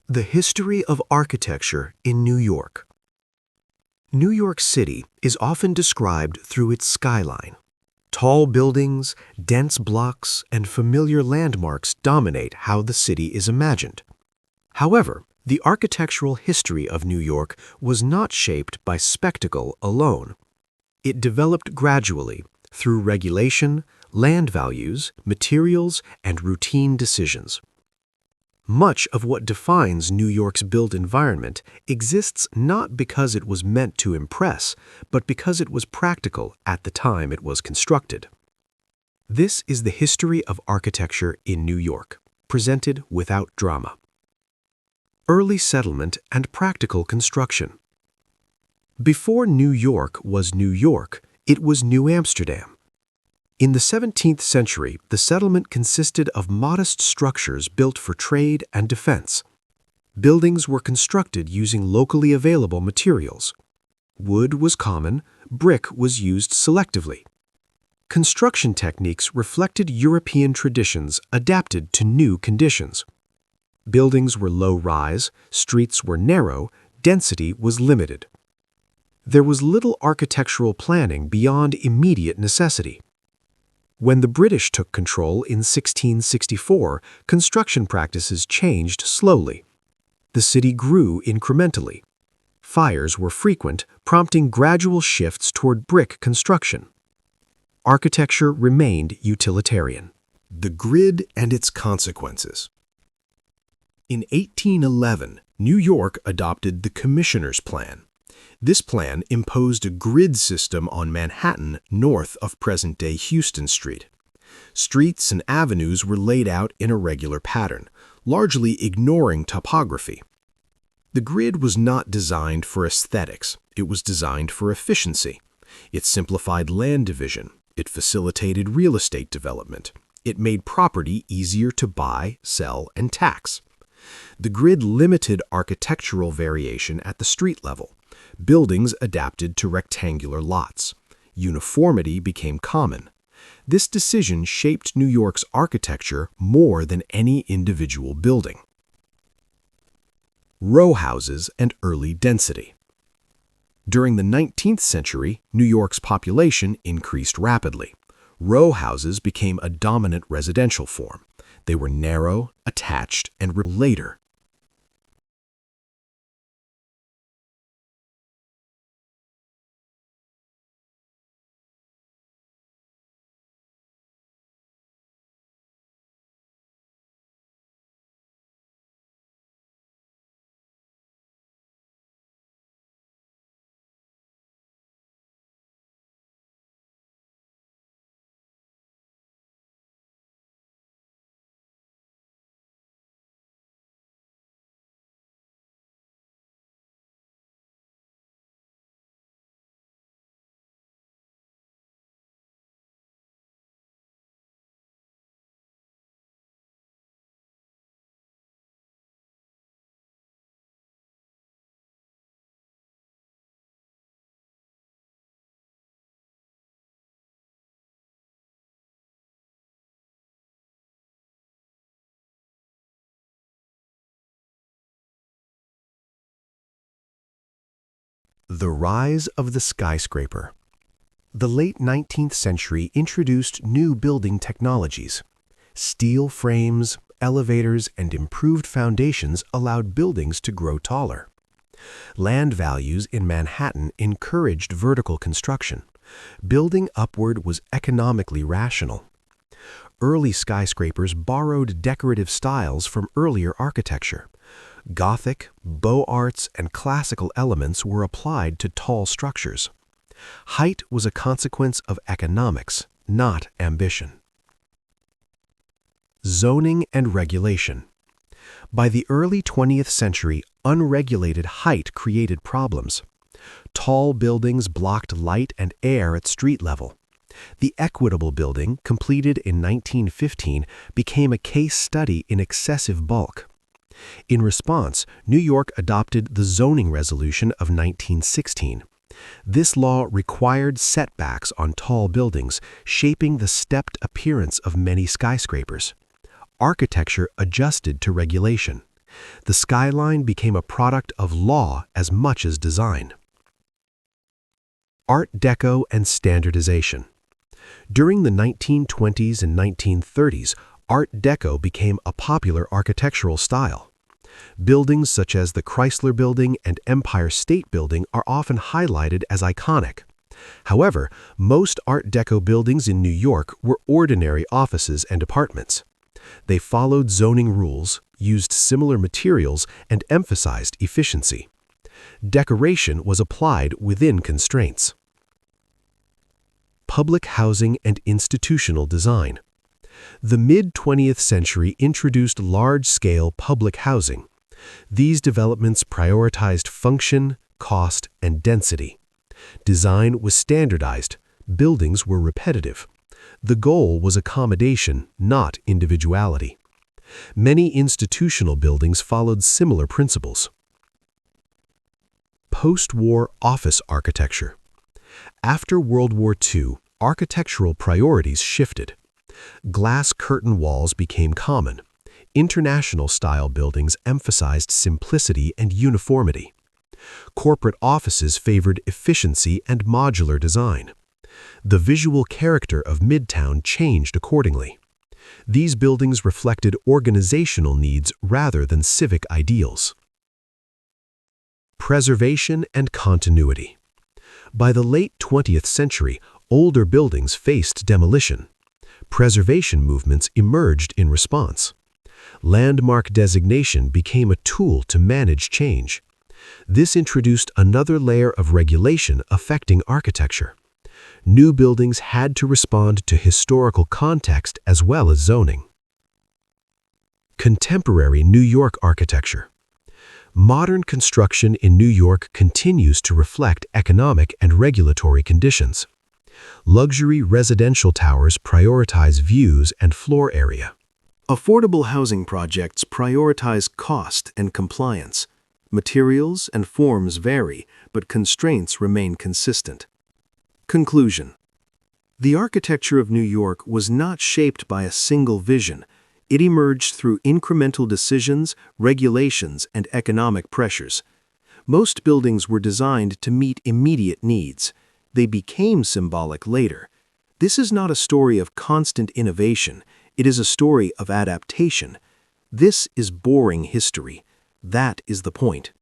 The history of architecture in New York. New York City is often described through its skyline. Tall buildings, dense blocks, and familiar landmarks dominate how the city is imagined. However, the architectural history of New York was not shaped by spectacle alone. It developed gradually through regulation, land values, materials, and routine decisions. Much of what defines New York's built environment exists not because it was meant to impress, but because it was practical at the time it was constructed. This is the history of architecture in New York, presented without drama. Early settlement and practical construction. Before New York was New York, it was New Amsterdam. In the 17th century, the settlement consisted of modest structures built for trade and defense. Buildings were constructed using locally available materials. Wood was common, brick was used selectively. Construction techniques reflected European traditions adapted to new conditions. Buildings were low-rise, streets were narrow, density was limited. There was little architectural planning beyond immediate necessity. When the British took control in 1664, construction practices changed slowly. The city grew incrementally. Fires were frequent, prompting gradual shifts toward brick construction. Architecture remained utilitarian. The grid and its consequences. In 1811, New York adopted the Commissioner's Plan. This plan imposed a grid system on Manhattan north of present-day Houston Street. Streets and avenues were laid out in a regular pattern, largely ignoring topography. The grid was not designed for aesthetics, it was designed for efficiency. It simplified land division, it facilitated real estate development, it made property easier to buy, sell, and tax. The grid limited architectural variation at the street level. Buildings adapted to rectangular lots. Uniformity became common. This decision shaped New York's architecture more than any individual building. Row houses and early density. During the 19th century, New York's population increased rapidly. Row houses became a dominant residential form. They were narrow, attached, and later. The rise of the skyscraper. The late 19th century introduced new building technologies. Steel frames, elevators, and improved foundations allowed buildings to grow taller. Land values in Manhattan encouraged vertical construction. Building upward was economically rational. Early skyscrapers borrowed decorative styles from earlier architecture. Gothic, Beaux Arts, and classical elements were applied to tall structures. Height was a consequence of economics, not ambition. Zoning and regulation. By the early 20th century, unregulated height created problems. Tall buildings blocked light and air at street level. The Equitable Building, completed in 1915, became a case study in excessive bulk. In response, New York adopted the Zoning Resolution of 1916. This law required setbacks on tall buildings, shaping the stepped appearance of many skyscrapers. Architecture adjusted to regulation. The skyline became a product of law as much as design. Art Deco and standardization. During the 1920s and 1930s, Art Deco became a popular architectural style. Buildings such as the Chrysler Building and Empire State Building are often highlighted as iconic. However, most Art Deco buildings in New York were ordinary offices and apartments. They followed zoning rules, used similar materials, and emphasized efficiency. Decoration was applied within constraints. Public housing and institutional design. The mid-20th century introduced large-scale public housing. These developments prioritized function, cost, and density. Design was standardized. Buildings were repetitive. The goal was accommodation, not individuality. Many institutional buildings followed similar principles. Post-war office architecture. After World War II, architectural priorities shifted. Glass curtain walls became common. International-style buildings emphasized simplicity and uniformity. Corporate offices favored efficiency and modular design. The visual character of Midtown changed accordingly. These buildings reflected organizational needs rather than civic ideals. Preservation and continuity. By the late 20th century, older buildings faced demolition. Preservation movements emerged in response. Landmark designation became a tool to manage change. This introduced another layer of regulation affecting architecture. New buildings had to respond to historical context as well as zoning. Contemporary New York architecture. Modern construction in New York continues to reflect economic and regulatory conditions. Luxury residential towers prioritize views and floor area. Affordable housing projects prioritize cost and compliance. Materials and forms vary, but constraints remain consistent. Conclusion. The architecture of New York was not shaped by a single vision. It emerged through incremental decisions, regulations, and economic pressures. Most buildings were designed to meet immediate needs. They became symbolic later. This is not a story of constant innovation. It is a story of adaptation. This is boring history. That is the point.